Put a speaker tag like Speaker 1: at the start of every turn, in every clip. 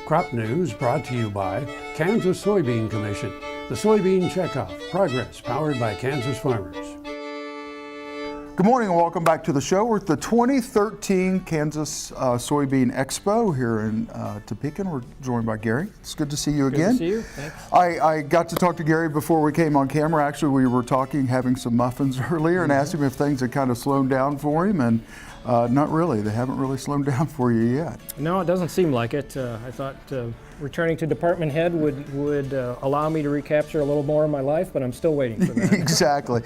Speaker 1: Crop News brought to you by Kansas Soybean Commission, the soybean checkoff, progress powered by Kansas farmers.
Speaker 2: Good morning and welcome back to the show. We're at the 2013 Kansas Soybean Expo here in Topeka. We're joined by Gary. It's good to see you again.
Speaker 3: Good to see you. Thanks.
Speaker 2: I got to talk to Gary before we came on camera. Actually, we were talking, having some muffins earlier, and asked him if things had kind of slowed down for him, and not really. They haven't really slowed down for you yet.
Speaker 3: No, it doesn't seem like it. I thought returning to department head would allow me to recapture a little more of my life, but I'm still waiting for that.
Speaker 2: Exactly.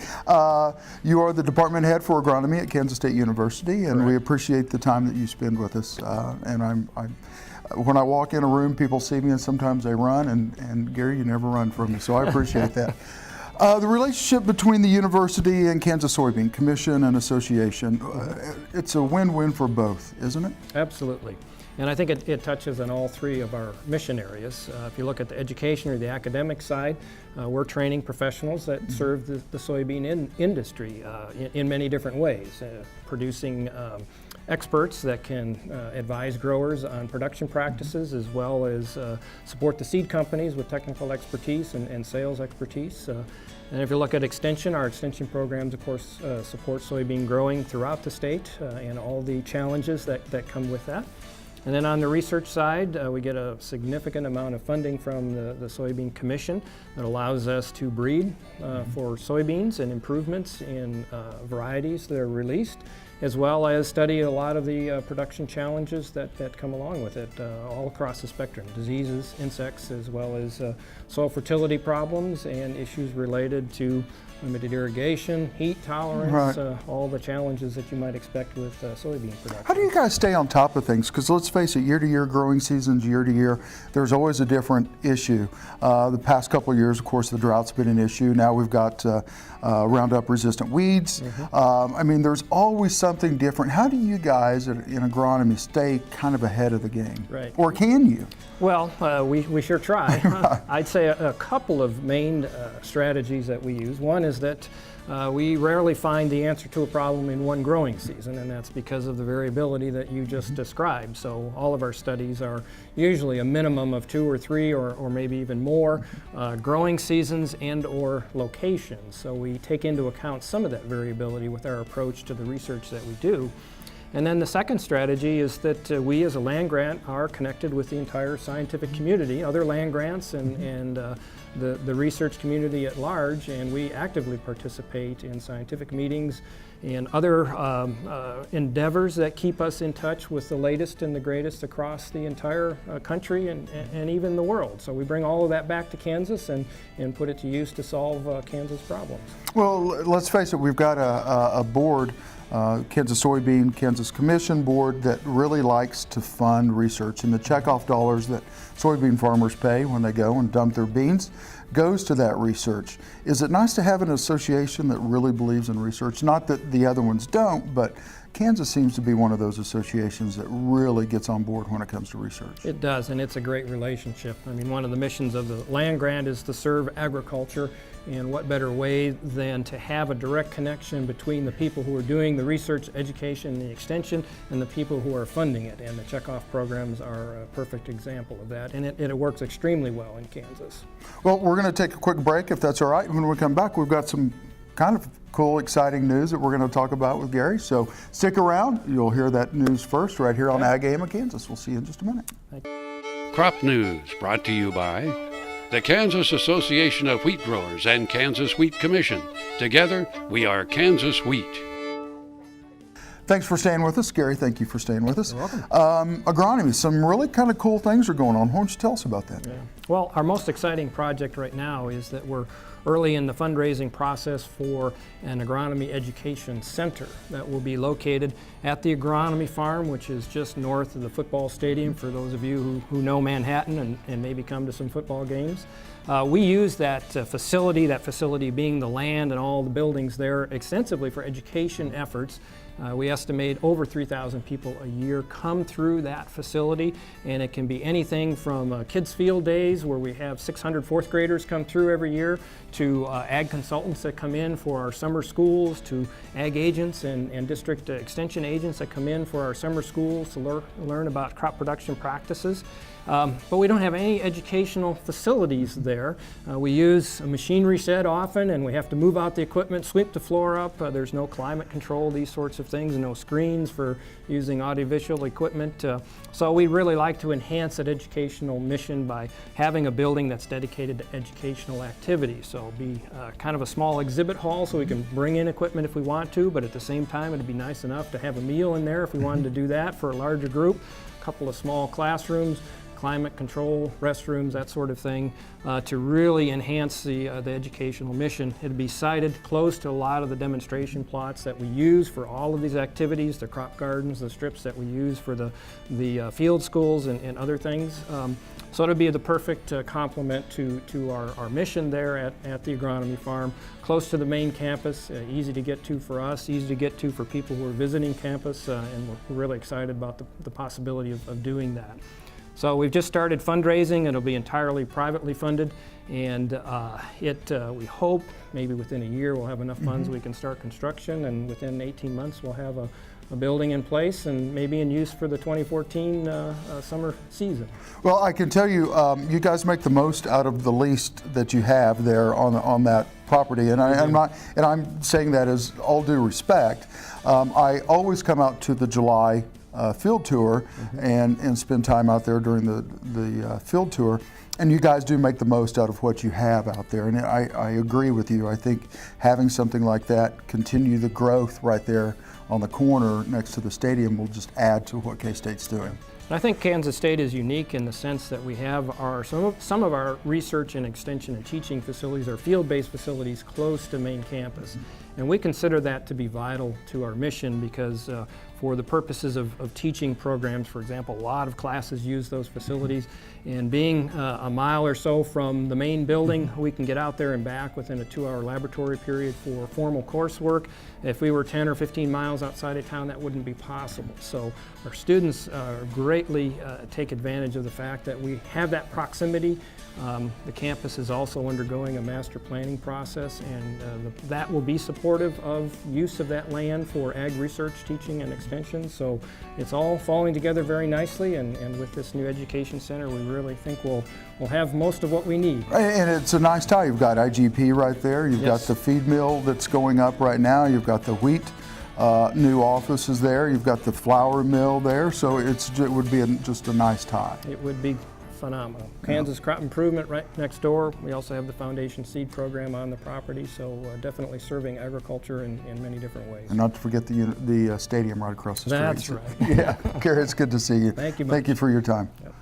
Speaker 2: You are the department head for agronomy at Kansas State University, and we appreciate the time that you spend with us. And when I walk in a room, people see me and sometimes they run, and Gary, you never run from me, so I appreciate that. The relationship between the university and Kansas Soybean Commission and Association, it's a win-win for both, isn't it?
Speaker 3: Absolutely. And I think it touches on all three of our mission areas. If you look at the education or the academic side, we're training professionals that serve the soybean industry in many different ways, producing experts that can advise growers on production practices, as well as support the seed companies with technical expertise and sales expertise. And if you look at extension, our extension programs, of course, support soybean growing throughout the state and all the challenges that come with that. And then on the research side, we get a significant amount of funding from the Soybean Commission that allows us to breed for soybeans and improvements in varieties that are released, as well as study a lot of the production challenges that come along with it all across the spectrum, diseases, insects, as well as soil fertility problems and issues related to limited irrigation, heat tolerance, all the challenges that you might expect with soybean production.
Speaker 2: How do you guys stay on top of things? Because let's face it, year to year, growing seasons, year to year, there's always a different issue. The past couple of years, of course, the drought's been an issue. Now we've got Roundup resistant weeds. I mean, there's always something different. How do you guys in agronomy stay kind of ahead of the game?
Speaker 3: Right.
Speaker 2: Or can you?
Speaker 3: Well, we sure try. I'd say a couple of main strategies that we use. One is that we rarely find the answer to a problem in one growing season, and that's because of the variability that you just described. So all of our studies are usually a minimum of 2 or 3 or maybe even more growing seasons and or locations. So we take into account some of that variability with our approach to the research that we do. And then the second strategy is that we as a land grant are connected with the entire scientific community, other land grants and the research community at large, and we actively participate in scientific meetings and other endeavors that keep us in touch with the latest and the greatest across the entire country and even the world. So we bring all of that back to Kansas and put it to use to solve Kansas problems.
Speaker 2: Well, let's face it, we've got a board, Kansas Soybean, Kansas Commission board that really likes to fund research, and the checkoff dollars that soybean farmers pay when they go and dump their beans goes to that research. Is it nice to have an association that really believes in research? Not that the other ones don't, but Kansas seems to be one of those associations that really gets on board when it comes to research.
Speaker 3: It does, and it's a great relationship. I mean, one of the missions of the land grant is to serve agriculture, and what better way than to have a direct connection between the people who are doing the research, education, and the extension, and the people who are funding it. And the checkoff programs are a perfect example of that, and it works extremely well in Kansas.
Speaker 2: Well, we're going to take a quick break, if that's all right. When we come back, we've got some kind of cool, exciting news that we're going to talk about with Gary. So stick around. You'll hear that news first right here on Ag AM of Kansas. We'll see you in just a minute.
Speaker 1: Crop News brought to you by the Kansas Association of Wheat Growers and Kansas Wheat Commission. Together, we are Kansas Wheat.
Speaker 2: Thanks for staying with us. Gary, thank you for staying with us.
Speaker 3: You're welcome.
Speaker 2: Agronomy, some really kind of cool things are going on. Why don't you tell us about that?
Speaker 3: Yeah. Well, our most exciting project right now is that we're early in the fundraising process for an agronomy education center that will be located at the agronomy farm, which is just north of the football stadium for those of you who know Manhattan and maybe come to some football games. We use that facility being the land and all the buildings there, extensively for education efforts We estimate over 3,000 people a year come through that facility, and it can be anything from kids' field days where we have 600 fourth graders come through every year, to ag consultants that come in for our summer schools, to ag agents and district extension agents that come in for our summer schools to learn about crop production practices. But we don't have any educational facilities there. We use a machinery shed often, and we have to move out the equipment, sweep the floor up. There's no climate control, these sorts of things, no screens for using audiovisual equipment. So we really like to enhance that educational mission by having a building that's dedicated to educational activities. So it'll be kind of a small exhibit hall so we can bring in equipment if we want to, but at the same time it'd be nice enough to have a meal in there if we wanted to do that for a larger group. A couple of small classrooms, climate control, restrooms, that sort of thing, to really enhance the educational mission. It'd be sited close to a lot of the demonstration plots that we use for all of these activities, the crop gardens, the strips that we use for the field schools and other things. So it'll be the perfect complement to our mission there at the agronomy farm, close to the main campus, easy to get to for us, easy to get to for people who are visiting campus, and we're really excited about the possibility of doing that. So we've just started fundraising. It'll be entirely privately funded, and we hope maybe within a year we'll have enough funds we can start construction, and within 18 months we'll have a building in place and maybe in use for the 2014 summer season.
Speaker 2: Well, I can tell you, you guys make the most out of the lease that you have there on that property, and I'm saying that as all due respect. I always come out to the July field tour and spend time out there during the field tour, and you guys do make the most out of what you have out there, and I agree with you. I think having something like that continue the growth right there on the corner next to the stadium will just add to what K-State's doing.
Speaker 3: I think Kansas State is unique in the sense that we have some of our research and extension and teaching facilities are field-based facilities close to main campus. And we consider that to be vital to our mission because for the purposes of teaching programs, for example, a lot of classes use those facilities. And being a mile or so from the main building, we can get out there and back within a 2-hour laboratory period for formal coursework. If we were 10 or 15 miles outside of town, that wouldn't be possible. So our students greatly take advantage of the fact that we have that proximity. The campus is also undergoing a master planning process, and that will be supportive of use of that land for ag research, teaching, and extension. So it's all falling together very nicely, and with this new education center, we really think we'll have most of what we need.
Speaker 2: And it's a nice tie. You've got IGP right there. You've got the feed mill that's going up right now. You've got the wheat new offices there. You've got the flour mill there. So it would be just a nice tie.
Speaker 3: It would be phenomenal. Kansas Crop Improvement right next door. We also have the Foundation Seed Program on the property, so definitely serving agriculture in many different ways.
Speaker 2: And not to forget the stadium right across the street.
Speaker 3: That's right.
Speaker 2: Yeah, Gary, it's good to see you.
Speaker 3: Thank you much.
Speaker 2: Thank you for your time.
Speaker 3: Yep.